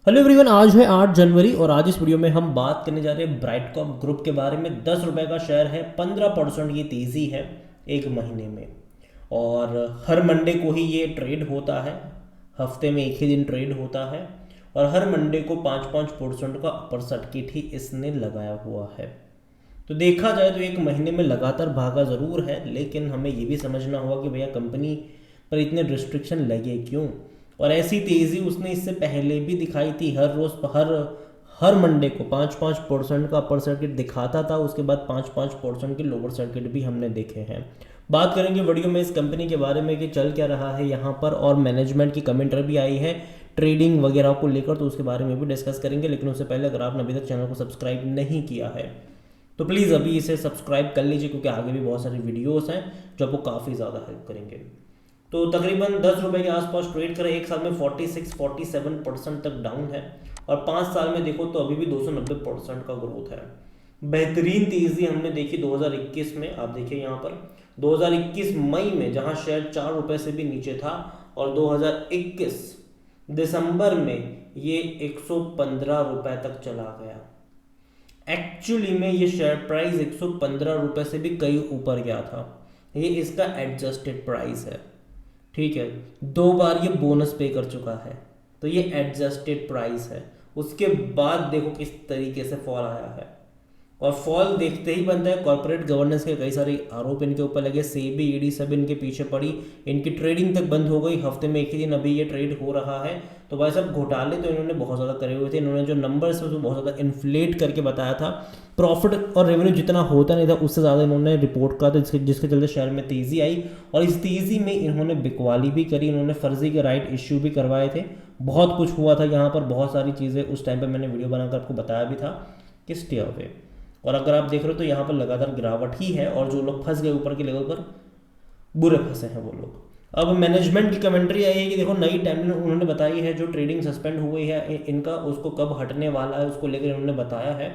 Hello everyone, आज है 8 जनवरी और आज इस वीडियो में हम बात करने जा रहे हैं ब्राइटकॉम ग्रुप के बारे में। 10 रुपये का शेयर है, 15% ये तेज़ी है एक महीने में। और हर मंडे को ही ये ट्रेड होता है, हफ्ते में एक ही दिन ट्रेड होता है। और हर मंडे को 5-5% का अपर सर्किट ही इसने लगाया हुआ है। तो देखा जाए तो एक महीने में लगातार भागा ज़रूर है, लेकिन हमें ये भी समझना होगा कि भैया कंपनी पर इतने रिस्ट्रिक्शन लगे क्यों। और ऐसी तेज़ी उसने इससे पहले भी दिखाई थी। हर रोज़ हर मंडे को 5-5% का अपर सर्किट दिखाता था, उसके बाद 5-5% के लोअर सर्किट भी हमने देखे हैं। बात करेंगे वीडियो में इस कंपनी के बारे में कि चल क्या रहा है यहाँ पर, और मैनेजमेंट की कमेंट्री भी आई है ट्रेडिंग वगैरह को लेकर, तो उसके बारे में भी डिस्कस करेंगे। लेकिन उससे पहले अगर आपने अभी तक चैनल को सब्सक्राइब नहीं किया है तो प्लीज़ अभी इसे सब्सक्राइब कर लीजिए, क्योंकि आगे भी बहुत सारी वीडियोस हैं जो आपको काफ़ी ज़्यादा हेल्प करेंगे। तो तकरीबन 10 रुपये के आसपास ट्रेड करें, एक साल में 46-47% तक डाउन है। और 5 साल में देखो तो अभी भी 290% का ग्रोथ है। बेहतरीन तेज़ी हमने देखी 2021 में। आप देखिए यहाँ पर 2021 मई में जहाँ शेयर 4 रुपये से भी नीचे था, और 2021 दिसंबर में ये 115 रुपये तक चला गया। एक्चुअली में ये शेयर प्राइस 115 रुपये से भी कई ऊपर गया था। ये इसका एडजस्टेड प्राइस है, ठीक है। 2 बार ये बोनस पे कर चुका है, तो ये एडजस्टेड प्राइस है। उसके बाद देखो किस तरीके से फॉल आया है। और फॉल देखते ही बनता है कॉर्पोरेट गवर्नेंस के कई सारे आरोप इनके ऊपर लगे, सेबी ईडी सब इनके पीछे पड़ी, इनकी ट्रेडिंग तक बंद हो गई। हफ्ते में एक ही दिन अभी ये ट्रेड हो रहा है। तो भाई साहब घोटाले तो इन्होंने बहुत ज़्यादा करे हुए थे। इन्होंने जो नंबर्स है उसको बहुत ज़्यादा इन्फ्लेट करके बताया था। प्रॉफिट और रेवेन्यू जितना होता नहीं था उससे ज़्यादा इन्होंने रिपोर्ट करा था, जिसके चलते शेयर में तेज़ी आई। और इस तेज़ी में इन्होंने बिकवाली भी करी, इन्होंने फर्जी के राइट इश्यू भी करवाए थे। बहुत कुछ हुआ था यहाँ पर, बहुत सारी चीज़ें उस टाइम पर मैंने वीडियो बनाकर आपको बताया भी था कि स्टे अवे। और अगर आप देख रहे हो तो यहाँ पर लगातार गिरावट ही है, और जो लोग फंस गए ऊपर के लेवल पर, बुरे फंसे हैं वो लोग। अब मैनेजमेंट की कमेंट्री आई है कि देखो नई टाइमलाइन उन्होंने बताई है, जो ट्रेडिंग सस्पेंड हुई है इनका उसको कब हटने वाला है उसको लेकर इन्होंने बताया है।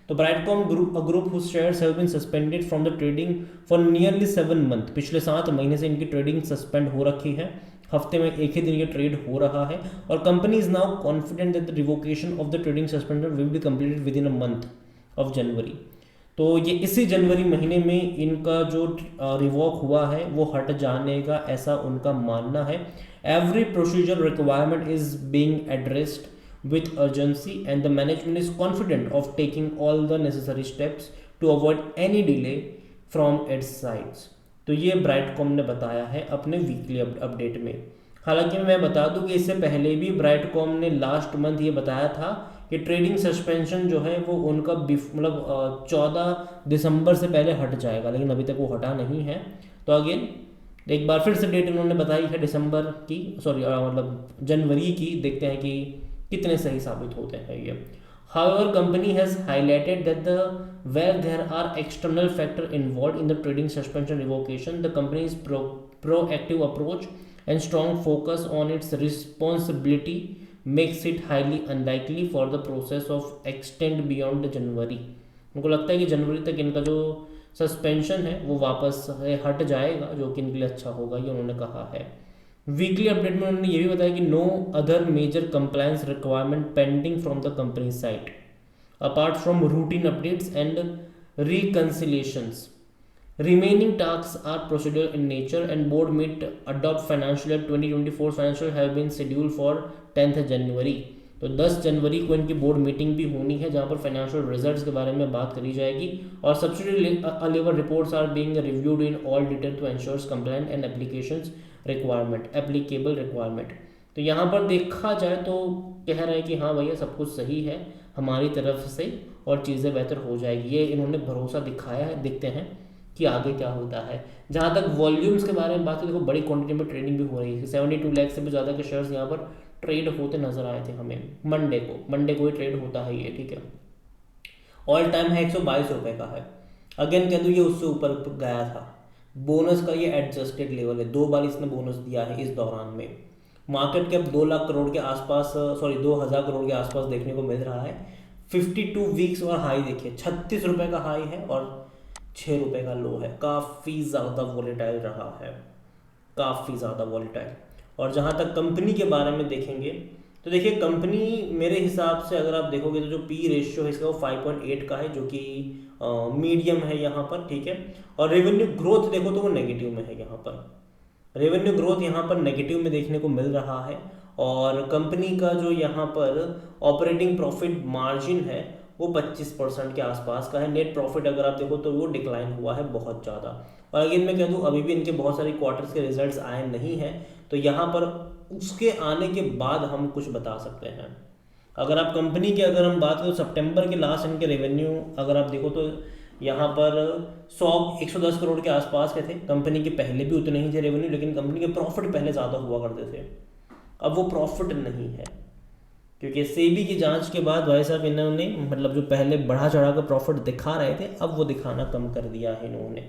तो Brightcom group whose shares have been suspended from the trading for nearly 7 month. पिछले 7 महीने से इनकी ट्रेडिंग सस्पेंड हो रखी है। हफ्ते में एक ही दिन ये ट्रेड हो रहा है। और company is now confident that the revocation of the trading suspension will be completed with in a month of January. तो ये इसी जनवरी महीने में इनका जो रिवॉक हुआ है वो हट जाने का, ऐसा उनका मानना है। Every procedure requirement is being addressed with urgency and the management is confident of taking all the necessary steps to avoid any delay from its sides। तो ये ब्राइटकॉम ने बताया है अपने वीकली अपडेट में। हालांकि मैं बता दूं कि इससे पहले भी ब्राइटकॉम ने लास्ट मंथ ये बताया था कि ट्रेडिंग सस्पेंशन जो है वो उनका मतलब 14 दिसंबर से पहले हट जाएगा, लेकिन अभी तक वो हटा नहीं है। तो अगेन एक बार फिर से डेट इन्होंने बताई है दिसंबर की, सॉरी मतलब जनवरी की। देखते हैं कि कितने सही साबित होते हैं ये। However, company has highlighted that where there are external factor involved in the trading suspension revocation, the company's proactive approach and strong focus on its responsibility makes it highly unlikely for the process of extend beyond January। उनको लगता है कि जनवरी तक इनका जो suspension है वो वापस हट जाएगा, जो कि इनके लिए अच्छा होगा, ये उन्होंने कहा है। वीकली अपडेट में उन्होंने ये भी बताया कि no other major compliance requirement pending from the company site apart from routine updates and reconciliations. Remaining tasks are procedural in nature and board meet adopt financial year 2024 financial have been scheduled for 10th जनवरी। तो 10 जनवरी को इनकी board meeting भी होनी है, जहां पर financial results के बारे में बात करी जाएगी। और subsidy level reports are being reviewed in all detail to ensure compliant and applications requirement applicable requirement. तो यहाँ पर देखा जाए तो कह रहे हैं कि हाँ भैया सब कुछ सही है हमारी तरफ से और चीज़ें बेहतर हो जाएगी, ये इन्होंने भरोसा दिखाया है। देखते हैं कि आगे क्या होता है। जहाँ तक वॉल्यूम्स के बारे में बात करें, देखो बड़ी क्वांटिटी में ट्रेडिंग भी हो रही है। 72 लाख से भी ज़्यादा के शेयर्स यहाँ पर ट्रेड होते नजर आए थे हमें। मंडे को ही ट्रेड होता है ये, ठीक है। ऑल टाइम है 122 रुपये का है। अगेन कह दूँ ये उससे ऊपर गया था। बोनस का ये एडजस्टेड लेवल है, 2 बार इसने बोनस दिया है इस दौरान में। मार्केट कैप 2 लाख करोड़ के आसपास, सॉरी 2000 करोड़ के आसपास देखने को मिल रहा है। 52 वीक्स और हाई देखिए 36 रुपये का हाई है और 6 रुपये का लो है। काफ़ी ज़्यादा वॉलेटाइल रहा है, काफ़ी ज़्यादा वॉलेटाइल। और जहाँ तक कंपनी के बारे में देखेंगे तो देखिए कंपनी मेरे हिसाब से अगर आप देखोगे तो जो पी रेशियो है इसका वो 5.8 का है, जो कि मीडियम है यहाँ पर, ठीक है। और रेवेन्यू ग्रोथ देखो तो वो नेगेटिव में है यहाँ पर, रेवेन्यू ग्रोथ यहाँ पर नेगेटिव में देखने को मिल रहा है। और कंपनी का जो यहाँ पर ऑपरेटिंग प्रॉफिट मार्जिन है वो 25% के आसपास का है। नेट प्रॉफिट अगर आप देखो तो वो डिक्लाइन हुआ है बहुत ज़्यादा। और अगेन मैं कह दूँ अभी भी इनके बहुत सारे क्वार्टर्स के रिजल्ट्स आए नहीं हैं, तो यहाँ पर उसके आने के बाद हम कुछ बता सकते हैं। अगर आप कंपनी की अगर हम बात करें तो सितंबर के लास्ट इनके रेवेन्यू अगर आप देखो तो यहाँ पर 110 करोड़ के आसपास के थे। कंपनी के पहले भी उतने ही थे रेवेन्यू, लेकिन कंपनी के प्रॉफिट पहले ज़्यादा हुआ करते थे, अब वो प्रॉफिट नहीं है, क्योंकि सेबी की जांच के बाद भाई साहब इन्होंने मतलब जो पहले बढ़ा चढ़ा कर प्रॉफिट दिखा रहे थे अब वो दिखाना कम कर दिया है इन्होंने,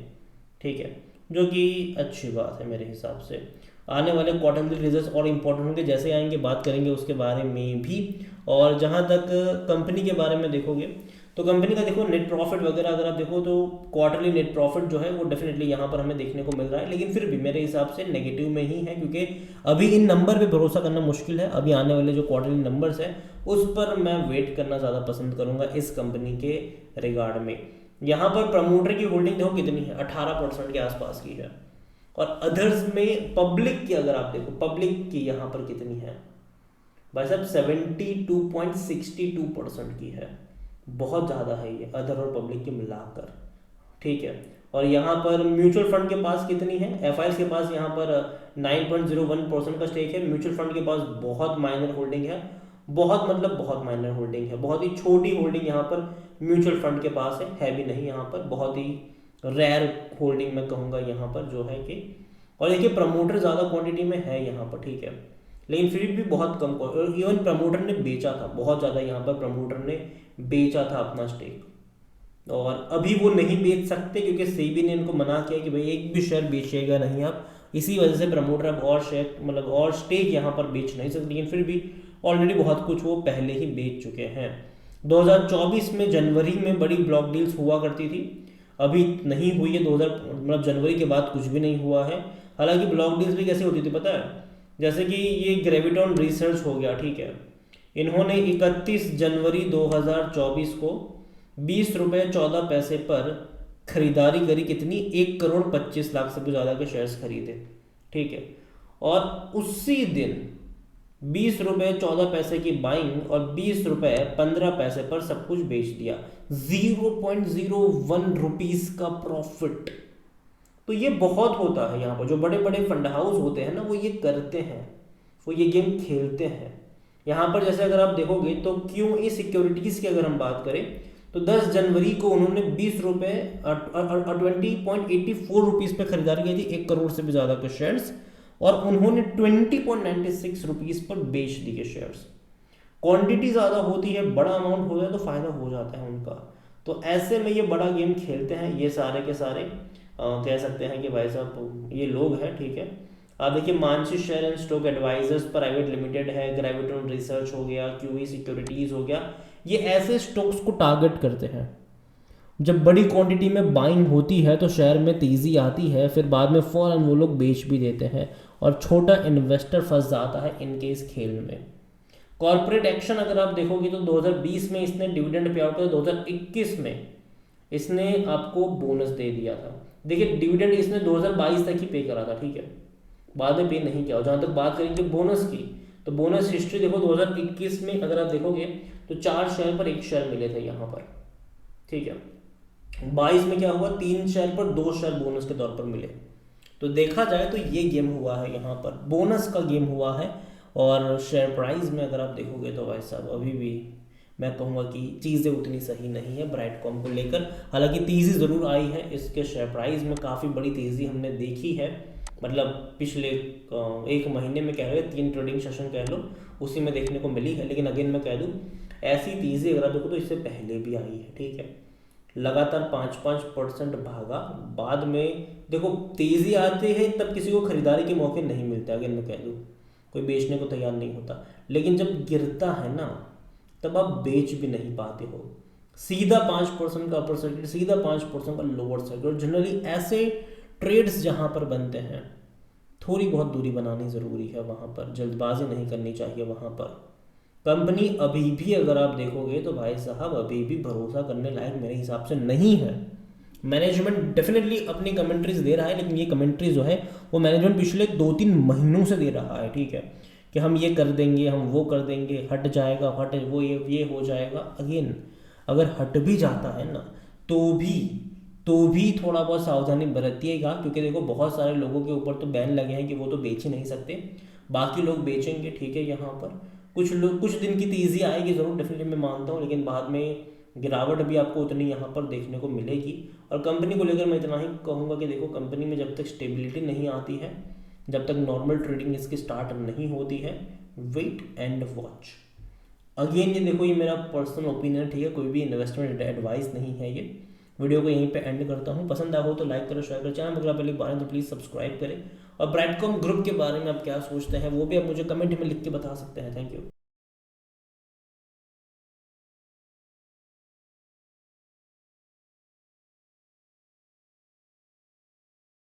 ठीक है, जो कि अच्छी बात है मेरे हिसाब से। आने वाले क्वार्टरली रिजल्ट्स और इम्पोर्टेंट होंगे, जैसे आएंगे बात करेंगे उसके बारे में भी। और जहाँ तक कंपनी के बारे में देखोगे तो कंपनी का देखो नेट प्रॉफिट वगैरह अगर आप देखो तो क्वार्टरली नेट प्रॉफिट जो है वो डेफिनेटली यहाँ पर हमें देखने को मिल रहा है, लेकिन फिर भी मेरे हिसाब से नेगेटिव में ही है, क्योंकि अभी इन नंबर पे भरोसा करना मुश्किल है। अभी आने वाले जो क्वार्टरली नंबर्स है उस पर मैं वेट करना ज़्यादा पसंद करूँगा इस कंपनी के रिगार्ड में। यहाँ पर प्रमोटर की होल्डिंग देखो कितनी है, 18% के आसपास की है। और अदर्स में पब्लिक की अगर आप देखो पब्लिक की यहाँ पर कितनी है भाई साहब, 72.62% की है, बहुत ज़्यादा है ये अदर और पब्लिक के मिलाकर, ठीक है। और यहाँ पर म्यूचुअल फंड के पास कितनी है, एफआईएस के पास यहाँ पर 9.01% का स्टेक है। म्यूचुअल फंड के पास बहुत माइनर होल्डिंग है, बहुत मतलब बहुत माइनर होल्डिंग है, बहुत ही छोटी होल्डिंग यहाँ पर म्यूचुअल फंड के पास है भी नहीं यहाँ पर, बहुत ही रेयर होल्डिंग मैं कहूँगा यहाँ पर जो है कि। और देखिए प्रमोटर ज़्यादा क्वांटिटी में है यहाँ पर, ठीक है, लेकिन फिर भी बहुत कम, इवन प्रमोटर ने बेचा था बहुत ज़्यादा, यहाँ पर प्रमोटर ने बेचा था अपना स्टेक। और अभी वो नहीं बेच सकते क्योंकि सेबी ने इनको मना किया कि भाई एक भी शेयर बेचिएगा नहीं आप, इसी वजह से प्रमोटर अब और शेयर मतलब और स्टेक यहाँ पर बेच नहीं सकते, लेकिन फिर भी ऑलरेडी बहुत कुछ वो पहले ही बेच चुके हैं। 2024 में जनवरी में बड़ी ब्लॉक डील्स हुआ करती थी, अभी नहीं हुई है। 2000 मतलब जनवरी के बाद कुछ भी नहीं हुआ है। हालांकि ब्लॉक डील्स भी कैसे होती थी पता है, जैसे कि ये ग्रेविटॉन रिसर्च हो गया, ठीक है, इन्होंने 31 जनवरी 2024 को 20 रुपये 14 पैसे पर खरीदारी करी, कितनी, 1 करोड़ 25 लाख से भी ज़्यादा के शेयर्स खरीदे, ठीक है। और उसी दिन 20 रुपये 14 पैसे की बाइंग और 20 रुपये 15 पैसे पर सब कुछ बेच दिया, 0.01 रुपीस का प्रॉफिट। तो ये बहुत होता है यहाँ पर, जो बड़े बड़े फंड हाउस होते हैं ना वो ये करते हैं, वो ये गेम खेलते हैं। यहाँ पर जैसे अगर आप देखोगे तो QE सिक्योरिटीज़ की अगर हम बात करें तो 10 जनवरी को उन्होंने 20 रुपये 20.84 रुपीज़ पे खरीदारी की थी, 1 करोड़ से भी ज़्यादा के शेयर्स, और उन्होंने 20.96 रुपीज़ पर बेच दिए शेयर्स। क्वांटिटी ज़्यादा होती है, बड़ा अमाउंट हो जाए तो फ़ायदा हो जाता है उनका। तो ऐसे में ये बड़ा गेम खेलते हैं ये सारे के सारे, कह सकते हैं कि भाई साहब ये लोग हैं, ठीक है। आप देखिए Mansi share and stock advisers private limited है, ग्रेविटॉन रिसर्च हो गया, QE सिक्योरिटीज़ हो गया, ये ऐसे स्टॉक्स को टारगेट करते हैं। जब बड़ी क्वांटिटी में बाइंग होती है तो शेयर में तेज़ी आती है, फिर बाद में फ़ौरन वो लोग बेच भी देते हैं और छोटा इन्वेस्टर फंस जाता है इनके इस खेल में। कॉर्पोरेट एक्शन अगर आप देखोगे तो 2020 में इसने डिविडेंड पे आउट किया, 2021 में इसने आपको बोनस दे दिया था। देखिए डिविडेंड इसने 2022 तक ही पे करा था, ठीक है, बाद में पे नहीं किया। और जहाँ तक बात करेंगे बोनस की तो बोनस हिस्ट्री देखो 2021 में अगर आप देखोगे तो 4 शेयर पर 1 शेयर मिले थे यहाँ पर, ठीक है। 22 में क्या हुआ, 3 शेयर पर 2 शेयर बोनस के तौर पर मिले। तो देखा जाए तो ये गेम हुआ है यहाँ पर, बोनस का गेम हुआ है। और शेयर प्राइस में अगर आप देखोगे तो भाई साहब अभी भी मैं कहूँगा कि चीज़ें उतनी सही नहीं है ब्राइटकॉम को लेकर। हालांकि तेज़ी ज़रूर आई है, इसके शेयर प्राइस में काफ़ी बड़ी तेज़ी हमने देखी है, मतलब पिछले 1 महीने में कह रहे 3 ट्रेडिंग सेशन कह लो उसी में देखने को मिली है। लेकिन अगेन मैं कह दूँ ऐसी तेज़ी अगर आप देखो तो इससे पहले भी आई है, ठीक है, लगातार 5% भागा, बाद में देखो तेज़ी आती है तब किसी को खरीदारी के मौके नहीं मिलते, अगेन मैं कह दूँ कोई बेचने को तैयार नहीं होता, लेकिन जब गिरता है ना तब आप बेच भी नहीं पाते हो। सीधा 5% का अपर सर्किट, सीधा 5% का लोअर सर्किट, और जनरली ऐसे ट्रेड्स जहाँ पर बनते हैं थोड़ी बहुत दूरी बनानी ज़रूरी है, वहाँ पर जल्दबाजी नहीं करनी चाहिए वहाँ पर, कंपनी अभी भी अगर आप देखोगे तो भाई साहब अभी भी भरोसा करने लायक मेरे हिसाब से नहीं है। मैनेजमेंट डेफिनेटली अपनी कमेंट्रीज दे रहा है, लेकिन ये कमेंट्री जो है वो मैनेजमेंट पिछले 2-3 महीनों से दे रहा है, ठीक है, कि हम ये कर देंगे, हम वो कर देंगे, हट जाएगा, हट वो ये हो जाएगा। अगेन अगर हट भी जाता है ना तो भी थोड़ा बहुत सावधानी बरतिएगा, क्योंकि देखो बहुत सारे लोगों के ऊपर तो बैन लगे हैं कि वो तो बेच ही नहीं सकते, बाकी लोग बेचेंगे, ठीक है। यहाँ पर कुछ लोग कुछ दिन की तेज़ी आएगी ज़रूर, डेफिनेटली मैं मानता हूँ, लेकिन बाद में गिरावट भी आपको उतनी यहाँ पर देखने को मिलेगी। और कंपनी को लेकर मैं इतना ही कहूँगा कि देखो कंपनी में जब तक स्टेबिलिटी नहीं आती है, जब तक नॉर्मल ट्रेडिंग इसकी स्टार्ट नहीं होती है, वेट एंड वॉच। अगेन ये देखो, ये मेरा पर्सनल ओपिनियन है, ठीक है, कोई भी इन्वेस्टमेंट एडवाइस नहीं है ये। वीडियो को यहीं पे एंड करता हूँ। पसंद आया हो तो लाइक करो, शेयर करो, चैनल अगर पहली बार है तो प्लीज़ सब्सक्राइब करें। और ब्राइटकॉम ग्रुप के बारे में आप क्या सोचते हैं वो भी आप मुझे कमेंट में लिख के बता सकते हैं। Thank you.